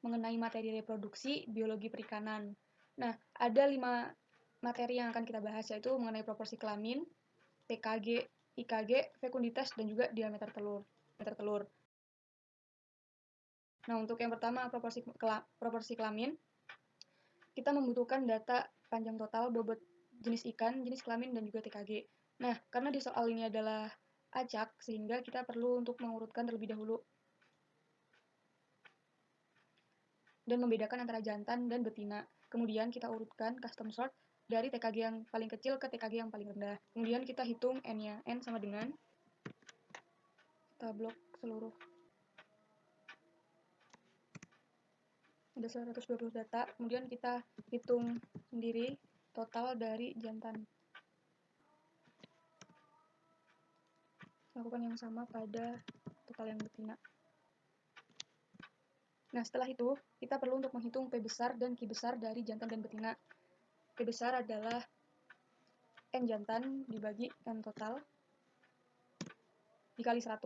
mengenai materi reproduksi biologi perikanan. Nah, ada 5 materi yang akan kita bahas, yaitu mengenai proporsi kelamin, TKG, IKG, fekunditas, dan juga diameter telur. Nah, untuk yang pertama, proporsi kelamin, kita membutuhkan data panjang total, bobot jenis ikan, jenis kelamin, dan juga TKG. Nah, karena di soal ini adalah acak, sehingga kita perlu untuk mengurutkan terlebih dahulu dan membedakan antara jantan dan betina. Kemudian kita urutkan custom sort dari TKG yang paling kecil ke TKG yang paling rendah. Kemudian kita hitung N-nya. N sama dengan, kita blok seluruh. Ada 120 data, kemudian kita hitung sendiri total dari jantan. Lakukan yang sama pada total yang betina. Nah, setelah itu, kita perlu untuk menghitung P besar dan Q besar dari jantan dan betina. P besar adalah N jantan dibagi N total dikali 100.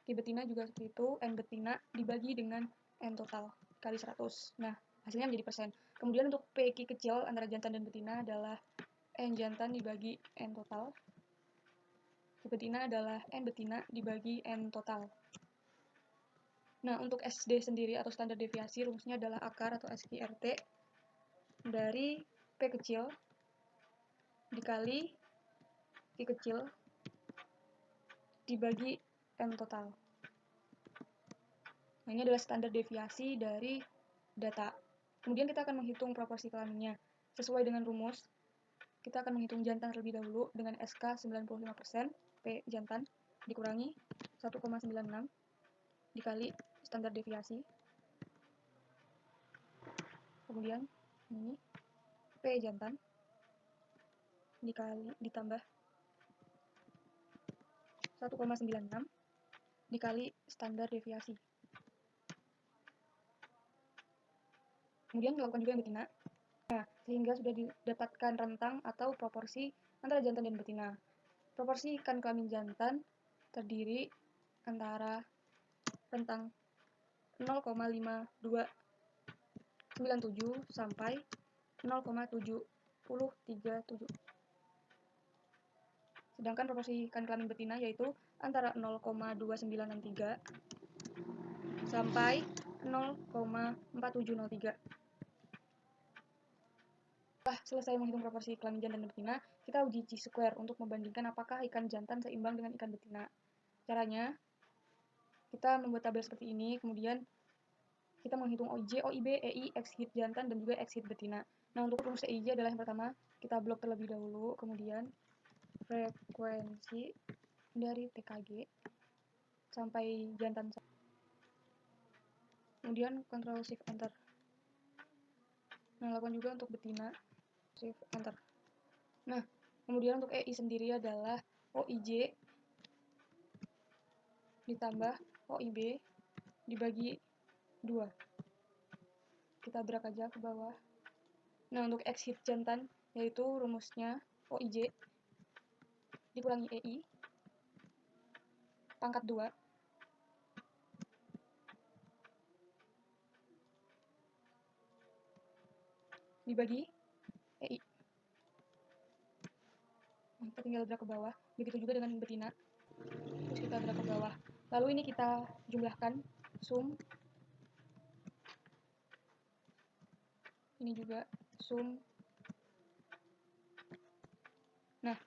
Q betina juga seperti itu, N betina dibagi dengan N total dikali 100. Nah, hasilnya menjadi persen. Kemudian untuk PQ kecil antara jantan dan betina adalah N jantan dibagi N total. Q betina adalah N betina dibagi N total. Nah, untuk SD sendiri atau standar deviasi, rumusnya adalah akar atau SQRT dari P kecil dikali Q kecil dibagi N total. Nah, ini adalah standar deviasi dari data. Kemudian kita akan menghitung proporsi kelaminnya. Sesuai dengan rumus, kita akan menghitung jantan terlebih dahulu dengan SK 95%, P jantan dikurangi 1,96 dikali standar deviasi. Kemudian ini P jantan ditambah 1,96 dikali standar deviasi. Kemudian dilakukan juga yang betina. Nah, sehingga sudah didapatkan rentang atau proporsi antara jantan dan betina. Proporsi ikan kelamin jantan terdiri antara rentang 0,5297 sampai 0,737. Sedangkan proporsi ikan kelamin betina yaitu antara 0,2963 sampai 0,4703. Setelah selesai menghitung proporsi kelamin jantan dan betina, kita uji chi-square untuk membandingkan apakah ikan jantan seimbang dengan ikan betina. Caranya, kita membuat tabel seperti ini, kemudian kita menghitung OIJ, OIB, EI, X-hit jantan, dan juga X-hit betina. Nah, untuk rumus EIJ adalah yang pertama, kita blok terlebih dahulu, kemudian frekuensi dari TKG sampai jantan. Kemudian Ctrl Shift Enter. Nah, lakukan juga untuk betina. Shift Enter. Nah, kemudian untuk EI sendiri adalah OIJ ditambah OIB dibagi 2. Kita drag aja ke bawah. Nah, untuk X-hit jantan, yaitu rumusnya OIJ dikurangi EI pangkat 2 dibagi EI. Nah, kita tinggal drag ke bawah. Begitu juga dengan betina. Terus kita drag ke bawah. Lalu ini kita jumlahkan, sum. Ini juga sum. Nah,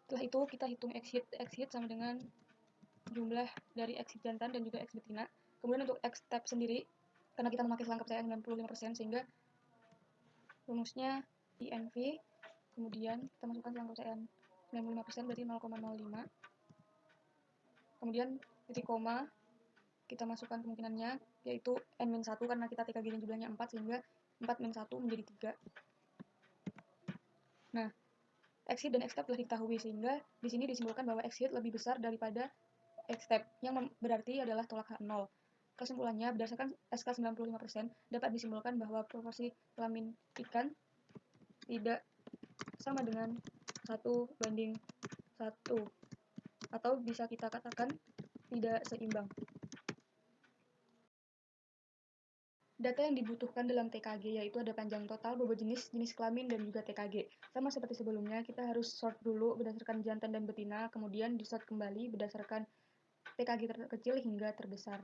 setelah itu kita hitung X-hit sama dengan jumlah dari X-hit jantan dan juga X betina. Kemudian untuk X-tab sendiri, karena kita memakai selang kepercayaan 95%, sehingga rumusnya INV, kemudian kita masukkan selang kepercayaan 95%, berarti 0,05. Kemudian titik koma, kita masukkan kemungkinannya, yaitu N-1, karena kita TKG-nya jumlahnya 4, sehingga 4-1 menjadi 3. Nah, X-hit dan X-tab telah diketahui, sehingga di sini disimpulkan bahwa X-hit lebih besar daripada X-tab, yang berarti adalah tolak H0. Kesimpulannya, berdasarkan SK 95%, dapat disimpulkan bahwa proporsi kelamin ikan tidak sama dengan 1:1, atau bisa kita katakan tidak seimbang. Data yang dibutuhkan dalam TKG yaitu ada panjang total, bobot jenis, jenis kelamin, dan juga TKG. Sama seperti sebelumnya, kita harus sort dulu berdasarkan jantan dan betina, kemudian di-sort kembali berdasarkan TKG terkecil hingga terbesar.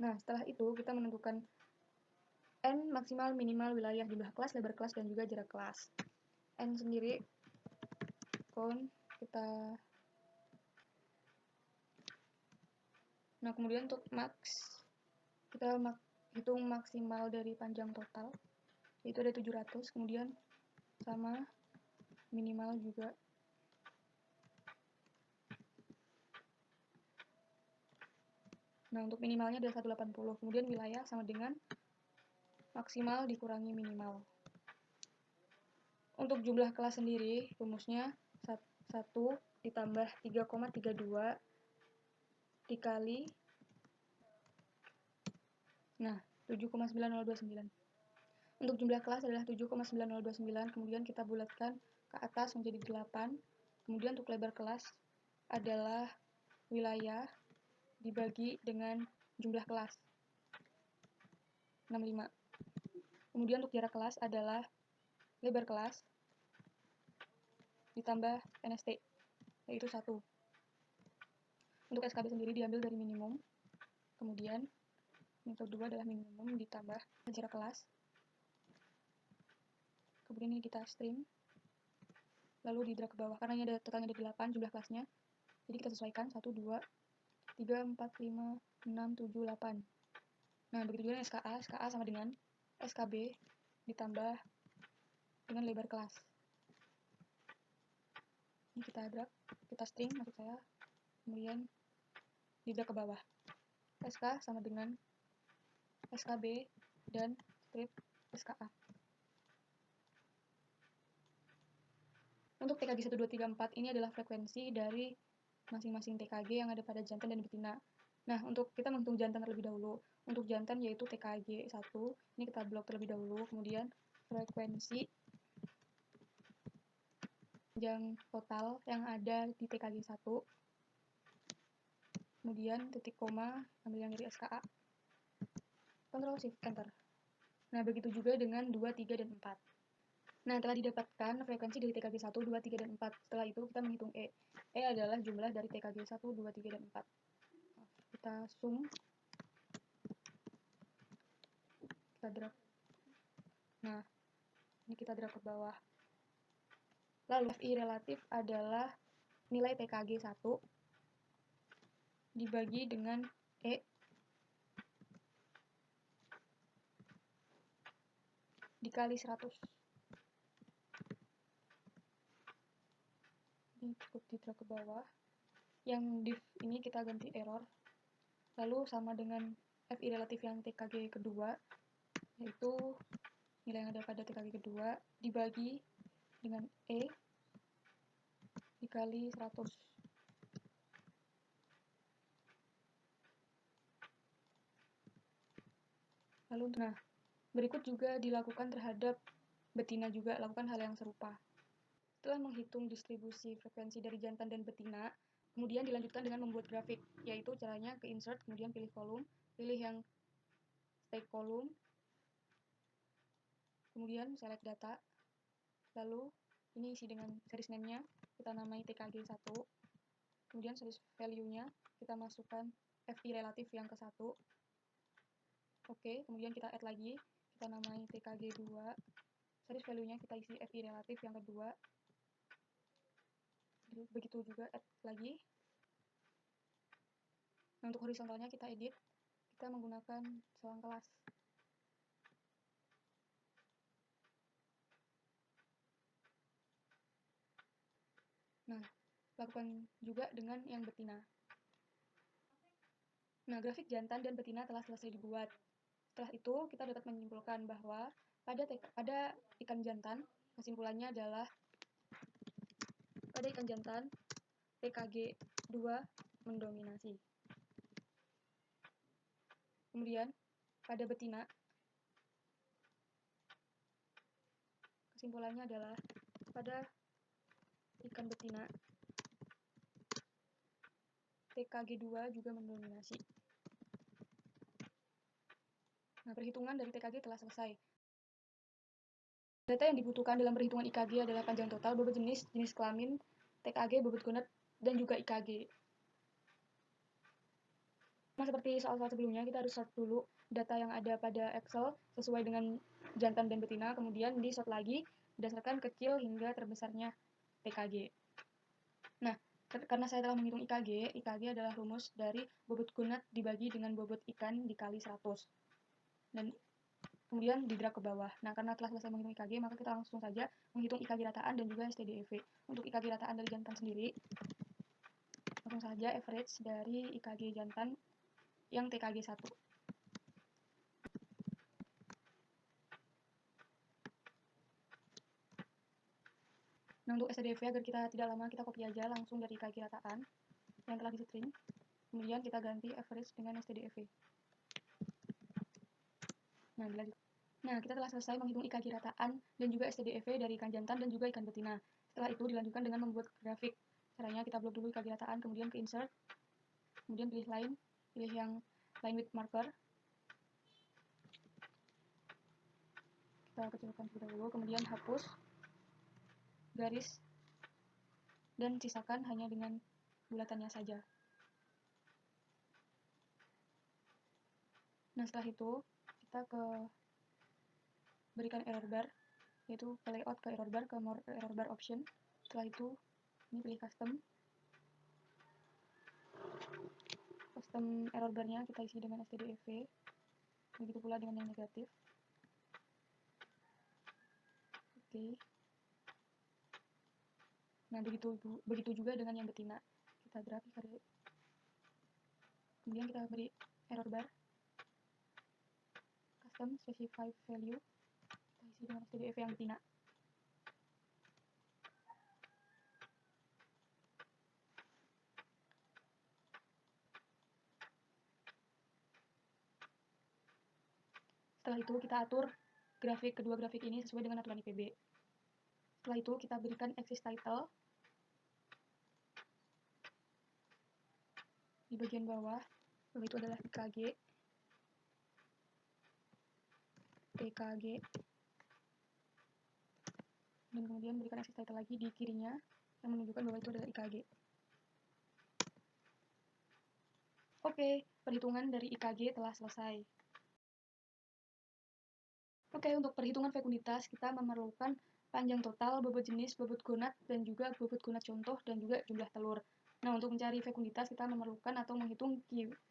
Nah, setelah itu kita menentukan N maksimal minimal wilayah jumlah kelas, lebar kelas, dan juga jarak kelas. N sendiri, count, nah kemudian untuk max, kita hitung maksimal dari panjang total, yaitu ada 700, kemudian sama minimal juga. Nah, untuk minimalnya ada 180, kemudian wilayah sama dengan maksimal dikurangi minimal. Untuk jumlah kelas sendiri, rumusnya 1 ditambah 3,32 dikali 7,9029. Untuk jumlah kelas adalah 7,9029, kemudian kita bulatkan ke atas menjadi 8. Kemudian untuk lebar kelas adalah wilayah dibagi dengan jumlah kelas, 65. Kemudian untuk jarak kelas adalah lebar kelas ditambah NST, yaitu 1. Untuk SKB sendiri diambil dari minimum, kemudian metode 2 adalah minimum ditambah jarak kelas, kemudian ini kita string, lalu di drag ke bawah, karena ini ada totalnya ada 8 jumlah kelasnya, jadi kita sesuaikan 1, 2, 3, 4, 5, 6, 7, 8. Nah, begitu juga SKA sama dengan SKB ditambah dengan lebar kelas. Ini kita drag, kita string maksud saya, kemudian di drag ke bawah. SK sama dengan SKB dan strip SKA. Untuk TKG 1, 2, 3, 4 ini adalah frekuensi dari masing-masing TKG yang ada pada jantan dan betina. Nah, untuk kita menghitung jantan terlebih dahulu. Untuk jantan yaitu TKG 1, ini kita blok terlebih dahulu, kemudian frekuensi panjang total yang ada di TKG 1, kemudian titik koma, ambil yang dari SKA, Ctrl Shift Enter. Nah, begitu juga dengan 2, 3, dan 4. Nah, telah didapatkan frekuensi dari TKG 1, 2, 3, dan 4. Setelah itu kita menghitung E. E adalah jumlah dari TKG 1, 2, 3, dan 4. Kita zoom, kita drag. Nah, ini kita drag ke bawah. Lalu FI relatif adalah nilai TKG 1 dibagi dengan E dikali 100. Ini cukup di drag ke bawah. Yang div ini kita ganti error. Lalu sama dengan FI relatif yang TKG kedua, yaitu nilai yang ada pada TKG kedua dibagi dengan E dikali 100. Lalu, nah, berikut juga dilakukan terhadap betina juga, lakukan hal yang serupa. Setelah menghitung distribusi frekuensi dari jantan dan betina, kemudian dilanjutkan dengan membuat grafik, yaitu caranya ke insert, kemudian pilih kolom, pilih yang stack kolom, kemudian select data, lalu ini isi dengan series name-nya, kita namai TKG 1, kemudian series value-nya kita masukkan FI relatif yang ke 1, oke, kemudian kita add lagi, kita namai TKG 2, series value-nya kita isi FI relatif yang kedua, begitu juga add lagi. Nah, untuk horizontalnya kita edit, kita menggunakan selang kelas. Nah, lakukan juga dengan yang betina. Nah, grafik jantan dan betina telah selesai dibuat. Setelah itu, kita dapat menyimpulkan bahwa pada ikan jantan, kesimpulannya adalah pada ikan jantan, TKG 2 mendominasi. Kemudian, pada betina, kesimpulannya adalah pada ikan betina, TKG 2 juga mendominasi. Nah, perhitungan dari TKG telah selesai. Data yang dibutuhkan dalam perhitungan IKG adalah panjang total, bobot jenis, jenis kelamin, TKG, bobot gonad, dan juga IKG. Nah, seperti soal-soal sebelumnya, kita harus sort dulu data yang ada pada Excel sesuai dengan jantan dan betina, kemudian di sort lagi berdasarkan kecil hingga terbesarnya TKG. Nah, karena saya telah menghitung IKG, IKG adalah rumus dari bobot gonad dibagi dengan bobot ikan dikali 100. Dan kemudian di-drag ke bawah. Nah, karena telah selesai menghitung IKG, maka kita langsung saja menghitung IKG rataan dan juga STDEV. Untuk IKG rataan dari jantan sendiri, langsung saja average dari IKG jantan yang TKG 1. Nah, untuk STDV agar kita tidak lama, kita copy aja langsung dari IKG rataan yang telah di-string. Kemudian kita ganti average dengan STDV. Nah, kita telah selesai menghitung IKG rataan dan juga STDV dari ikan jantan dan juga ikan betina. Setelah itu dilanjutkan dengan membuat grafik. Caranya kita blok dulu IKG rataan, kemudian ke insert, kemudian pilih line, pilih yang line with marker. Kita kecilkan terlebih dahulu, kemudian hapus garis dan sisakan hanya dengan bulatannya saja. Nah, setelah itu kita berikan error bar, yaitu ke layout, ke error bar, ke more error bar option. Setelah itu ini pilih custom error barnya kita isi dengan stdev, begitu pula dengan yang negatif. Oke. Nah, begitu juga dengan yang betina. Kita drag IKG, kemudian kita beri error bar, custom specify value, kita isi dengan stdev yang betina. Setelah itu kita atur kedua grafik ini sesuai dengan aturan IPB. Setelah itu kita berikan axis title di bagian bawah, bahwa itu adalah IKG, TKG, dan kemudian berikan axis title lagi di kirinya yang menunjukkan bahwa itu adalah IKG. Oke, perhitungan dari IKG telah selesai. Oke, untuk perhitungan fekunditas kita memerlukan panjang total, bobot jenis, bobot gonad, dan juga bobot gonad contoh, dan juga jumlah telur. Nah, untuk mencari fekunditas kita memerlukan atau menghitung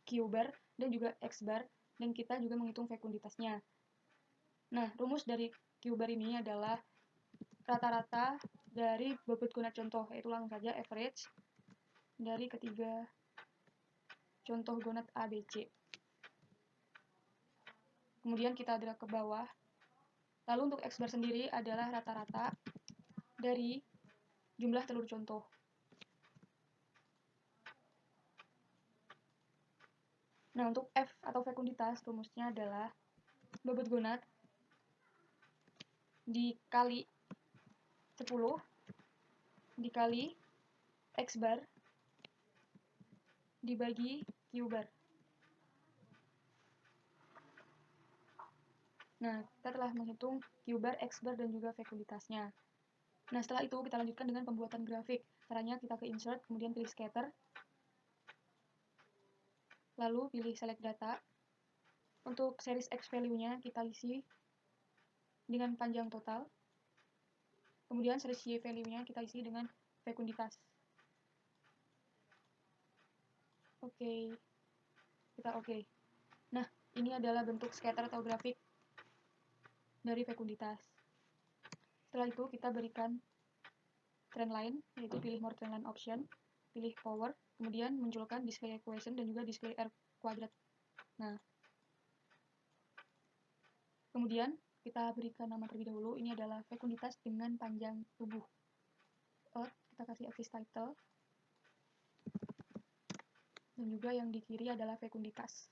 Q bar dan juga X bar, dan kita juga menghitung fekunditasnya. Nah, rumus dari Q bar ini adalah rata-rata dari bobot gonad contoh, yaitu langsung saja average dari ketiga contoh gonad ABC. Kemudian kita drag ke bawah. Lalu untuk X bar sendiri adalah rata-rata dari jumlah telur contoh. Nah, untuk F atau fekunditas, rumusnya adalah bobot gonad dikali 10 dikali X bar dibagi Q bar. Nah, kita telah menghitung Q bar, X bar, dan juga fekunditasnya. Nah, setelah itu kita lanjutkan dengan pembuatan grafik. Caranya kita ke insert, kemudian pilih scatter, lalu pilih select data. Untuk series X value-nya kita isi dengan panjang total. Kemudian series Y value-nya kita isi dengan fekunditas. Oke. Kita oke. Nah, ini adalah bentuk scatter atau grafik dari fekunditas. Setelah itu kita berikan trendline, yaitu pilih more trendline option, pilih power, kemudian munculkan display equation dan juga display R kuadrat. Nah, kemudian kita berikan nama terlebih dahulu, ini adalah fekunditas dengan panjang tubuh. Kita kasih axis title, dan juga yang di kiri adalah fekunditas.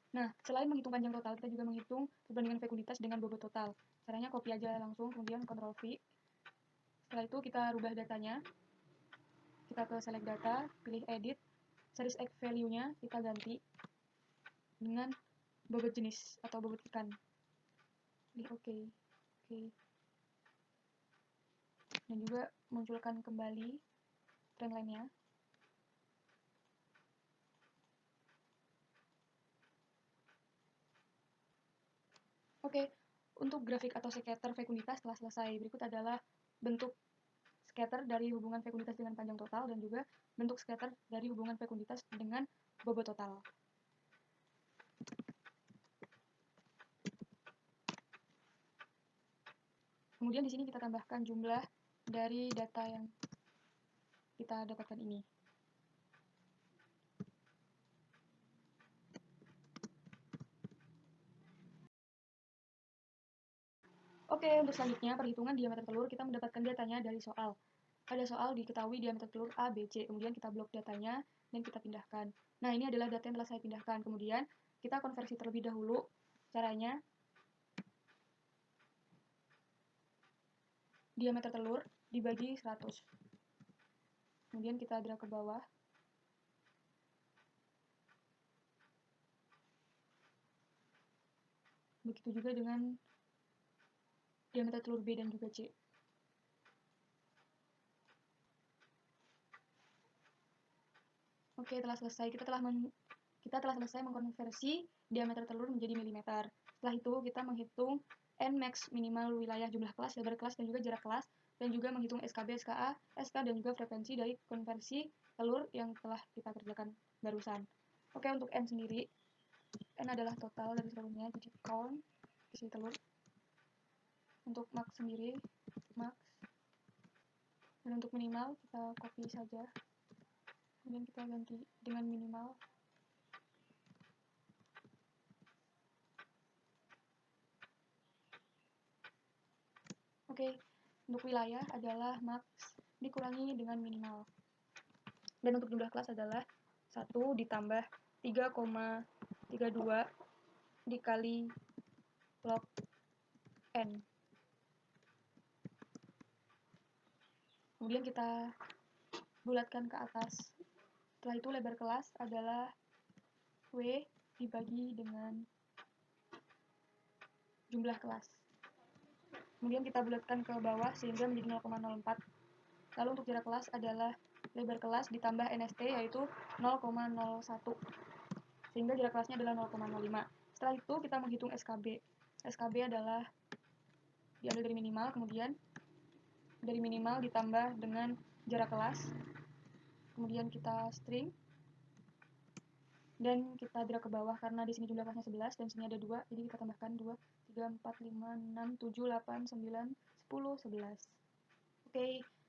Nah, selain menghitung panjang total, kita juga menghitung perbandingan fekunditas dengan bobot total. Caranya copy aja langsung, kemudian Ctrl V. Setelah itu kita rubah datanya. Kita ke select data, pilih edit, series X value-nya kita ganti dengan bobot jenis atau bobot ikan. Oke. Dan juga munculkan kembali trendline-nya. Oke, untuk grafik atau scatter fekunditas telah selesai. Berikut adalah bentuk scatter dari hubungan fekunditas dengan panjang total dan juga bentuk scatter dari hubungan fekunditas dengan bobot total. Kemudian di sini kita tambahkan jumlah dari data yang kita dapatkan ini. Oke, untuk selanjutnya perhitungan diameter telur, kita mendapatkan datanya dari soal. Pada soal diketahui diameter telur A, B, C, kemudian kita blok datanya dan kita pindahkan. Nah, ini adalah data yang telah saya pindahkan. Kemudian kita konversi terlebih dahulu. Caranya, diameter telur dibagi 100. Kemudian kita drag ke bawah. Begitu juga dengan diameter telur B dan juga C. Oke, telah selesai. Kita telah selesai mengkonversi diameter telur menjadi milimeter. Setelah itu, kita menghitung Nmax minimal wilayah jumlah kelas, lebar kelas, dan juga jarak kelas, dan juga menghitung SKB, SKA, SK, dan juga frekuensi dari konversi telur yang telah kita kerjakan barusan. Oke, untuk N sendiri, N adalah total dari seluruhnya, jadi count isi telur. Untuk max sendiri, max. Dan untuk minimal, kita copy saja. Kemudian kita ganti dengan minimal. Oke, untuk wilayah adalah max dikurangi dengan minimal. Dan untuk jumlah kelas adalah 1 ditambah 3,32 dikali log N. Kemudian kita bulatkan ke atas. Setelah itu lebar kelas adalah W dibagi dengan jumlah kelas. Kemudian kita bulatkan ke bawah sehingga menjadi 0,04. Lalu untuk jarak kelas adalah lebar kelas ditambah NST yaitu 0,01. Sehingga jarak kelasnya adalah 0,05. Setelah itu kita menghitung SKB. SKB adalah diambil dari minimal, kemudian dari minimal ditambah dengan jarak kelas. Kemudian kita string dan kita drag ke bawah karena di sini jumlah kelasnya 11 dan sini ada 2, jadi kita tambahkan 2, 3, 4, 5, 6, 7, 8, 9, 10, 11. Oke,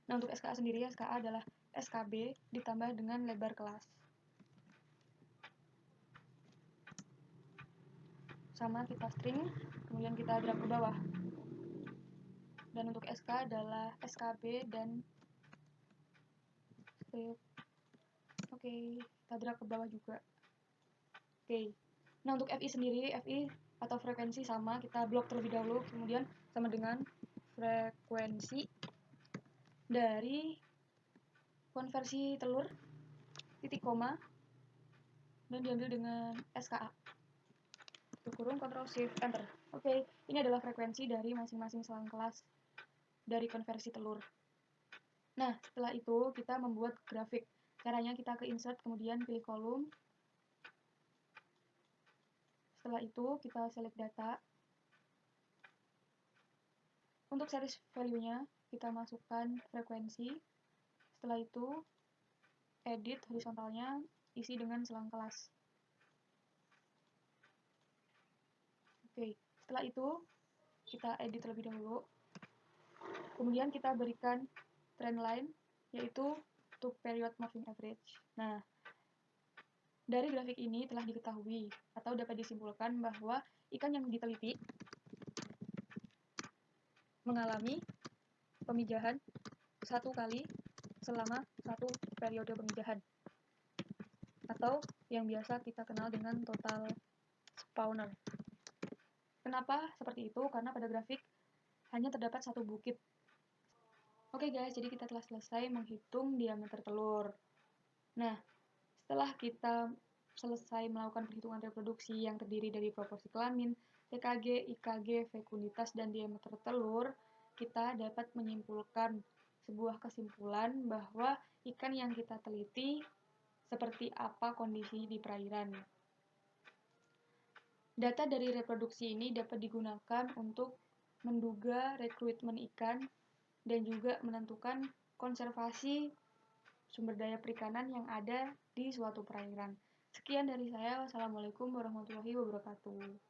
nah untuk SKA sendiri, SKA adalah SKB ditambah dengan lebar kelas. Sama kita string, kemudian kita drag ke bawah. Dan untuk SK adalah SKB dan state. Oke, kita drag ke bawah juga. Oke, nah untuk FI sendiri, FI atau frekuensi sama, kita blok terlebih dahulu, kemudian sama dengan frekuensi dari konversi telur, titik koma, dan diambil dengan SKA. Kurung, Ctrl Shift Enter. Oke, ini adalah frekuensi dari masing-masing selang kelas dari konversi telur. Nah, setelah itu kita membuat grafik. Caranya kita ke insert, kemudian pilih kolom. Setelah itu kita select data. Untuk series value-nya kita masukkan frekuensi. Setelah itu edit horizontalnya, isi dengan selang kelas. Oke, setelah itu kita edit terlebih dahulu. Kemudian kita berikan trend line, yaitu to period moving average. Nah, dari grafik ini telah diketahui atau dapat disimpulkan bahwa ikan yang diteliti mengalami pemijahan 1 kali selama 1 periode pemijahan, atau yang biasa kita kenal dengan total spawner. Kenapa seperti itu? Karena pada grafik hanya terdapat 1 bukit. Oke guys, jadi kita telah selesai menghitung diameter telur. Nah, setelah kita selesai melakukan perhitungan reproduksi yang terdiri dari proporsi kelamin, TKG, IKG, fekunditas, dan diameter telur, kita dapat menyimpulkan sebuah kesimpulan bahwa ikan yang kita teliti seperti apa kondisi di perairan. Data dari reproduksi ini dapat digunakan untuk menduga rekrutmen ikan dan juga menentukan konservasi sumber daya perikanan yang ada di suatu perairan. Sekian dari saya. Wassalamualaikum warahmatullahi wabarakatuh.